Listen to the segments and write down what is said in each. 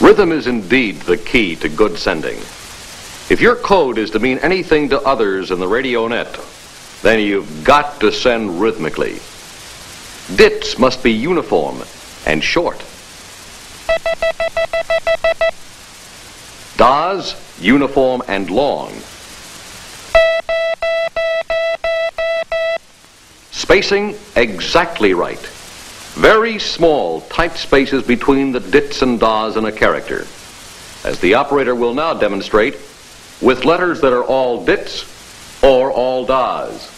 Rhythm is indeed the key to good sending. If your code is to mean anything to others in the radio net, then you've got to send rhythmically. Dits must be uniform and short. Das, uniform and long. Spacing exactly right. Very small, tight spaces between the dits and das in a character, as the operator will now demonstrate with letters that are all dits or all das.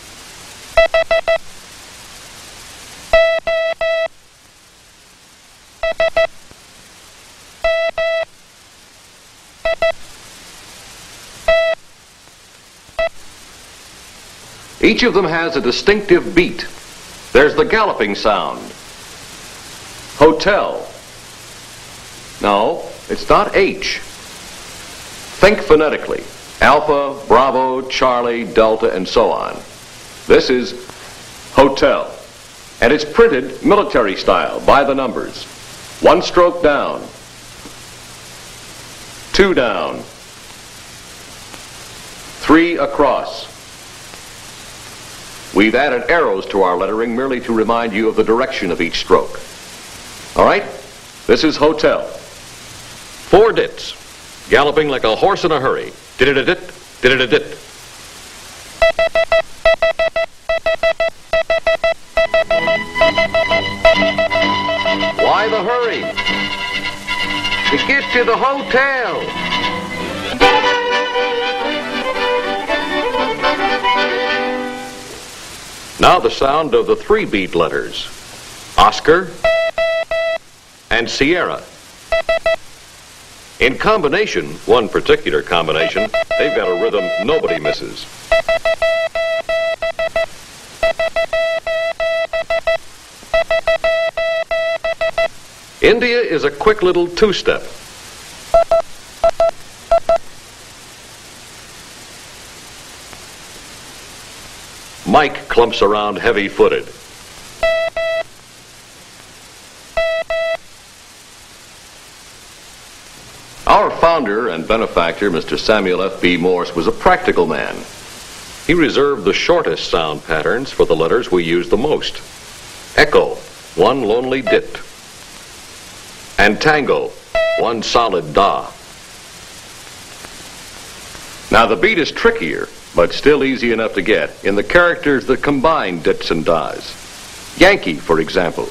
Each of them has a distinctive beat. There's the galloping sound. Hotel. No, it's not H. Think phonetically. Alpha, Bravo, Charlie, Delta, and so on. This is hotel. And it's printed military style by the numbers. 1 stroke down. 2 down. 3 across. We've added arrows to our lettering merely to remind you of the direction of each stroke. All right? This is hotel. 4 dits, galloping like a horse in a hurry. Did-it-a-dit, did-it-a-dit. Why the hurry? To get to the hotel. Now the sound of the 3-beat letters, Oscar and Sierra. In combination, one particular combination, they've got a rhythm nobody misses. India is a quick little 2-step. Mike clumps around heavy-footed. Our founder and benefactor, Mr. Samuel F.B. Morse, was a practical man. He reserved the shortest sound patterns for the letters we use the most. Echo, 1 lonely dit. And tango, 1 solid da. Now the beat is trickier, but still easy enough to get in the characters that combine dits and das. Yankee, for example.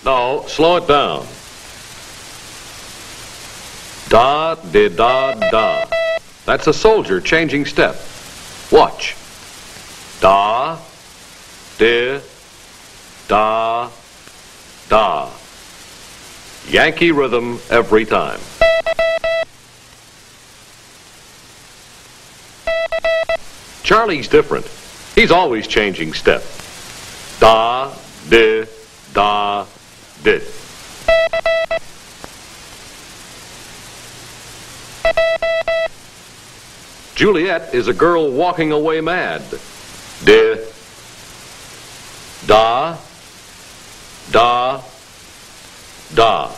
No, slow it down. Da, de, da, da. That's a soldier changing step. Watch. Da, de, da, da. Yankee rhythm every time. Charlie's different. He's always changing step. Da, de, da, dit. Juliet is a girl walking away mad. De, da, da, da.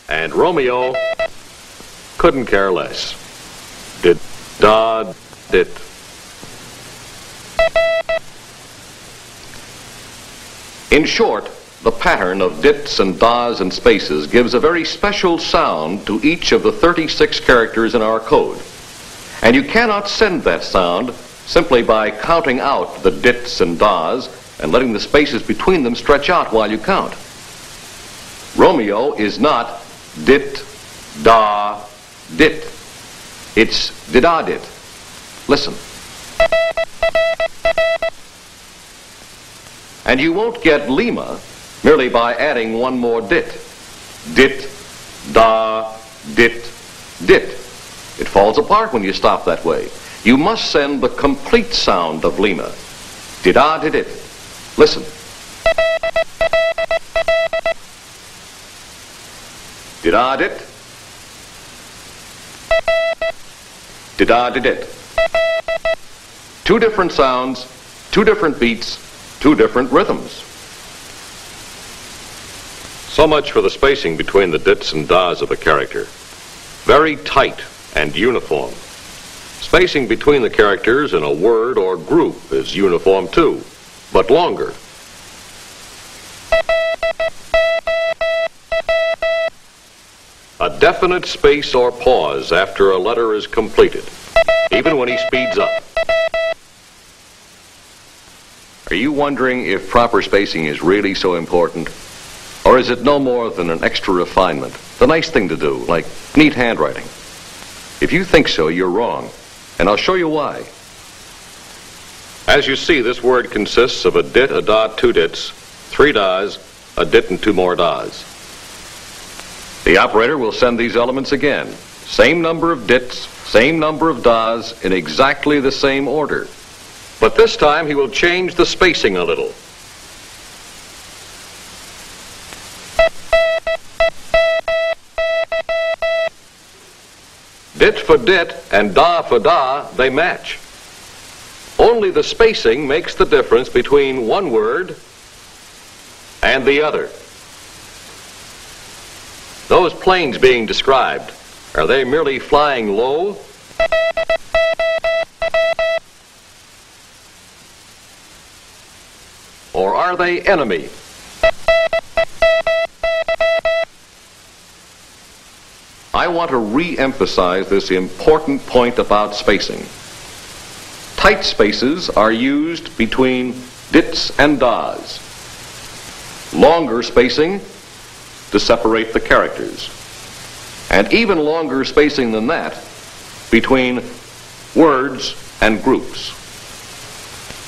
And Romeo couldn't care less. Did, da, dit. In short, the pattern of dits and das and spaces gives a very special sound to each of the 36 characters in our code. And you cannot send that sound simply by counting out the dits and das and letting the spaces between them stretch out while you count. Romeo is not dit, da, dit. It's did-a-dit. Listen. And you won't get Lima merely by adding 1 more dit. Dit, da, dit, dit. It falls apart when you stop that way. You must send the complete sound of Lima. Did-a-did-it. Listen. Did-a-dit. Did-a-did-it. 2 different sounds, 2 different beats, two different rhythms. So much for the spacing between the dits and das of a character. Very tight and uniform. Spacing between the characters in a word or group is uniform too, but longer. A definite space or pause after a letter is completed, even when he speeds up. Are you wondering if proper spacing is really so important? Or is it no more than an extra refinement, the nice thing to do, like neat handwriting? If you think so, you're wrong, and I'll show you why. As you see, this word consists of a dit, a da, two dits, three das, a dit, and two more das. The operator will send these elements again. Same number of dits, same number of das, in exactly the same order. But this time he will change the spacing a little. Dit for dit and da for da, they match. Only the spacing makes the difference between one word and the other. Those planes being described, are they merely flying low? Or are they enemy? I want to re-emphasize this important point about spacing. Tight spaces are used between dits and das. Longer spacing to separate the characters. And even longer spacing than that between words and groups.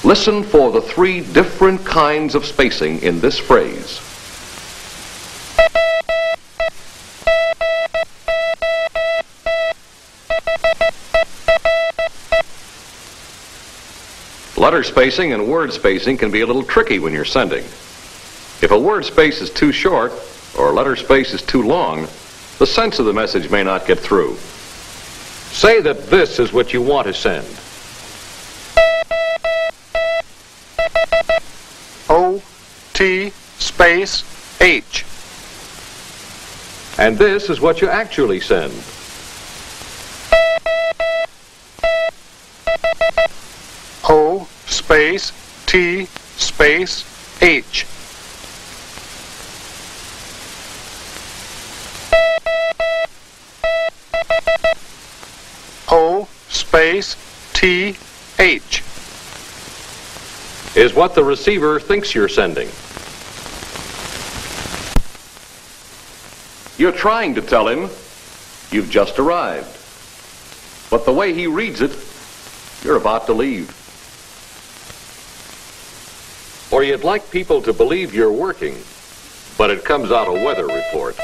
Listen for the three different kinds of spacing in this phrase. Letter spacing and word spacing can be a little tricky when you're sending. If a word space is too short or a letter space is too long, the sense of the message may not get through. Say that this is what you want to send. O-T space H. And this is what you actually send. O space T space H. O space T H. Is what the receiver thinks you're sending. You're trying to tell him you've just arrived. But the way he reads it, you're about to leave. Or you'd like people to believe you're working, but it comes out a weather report.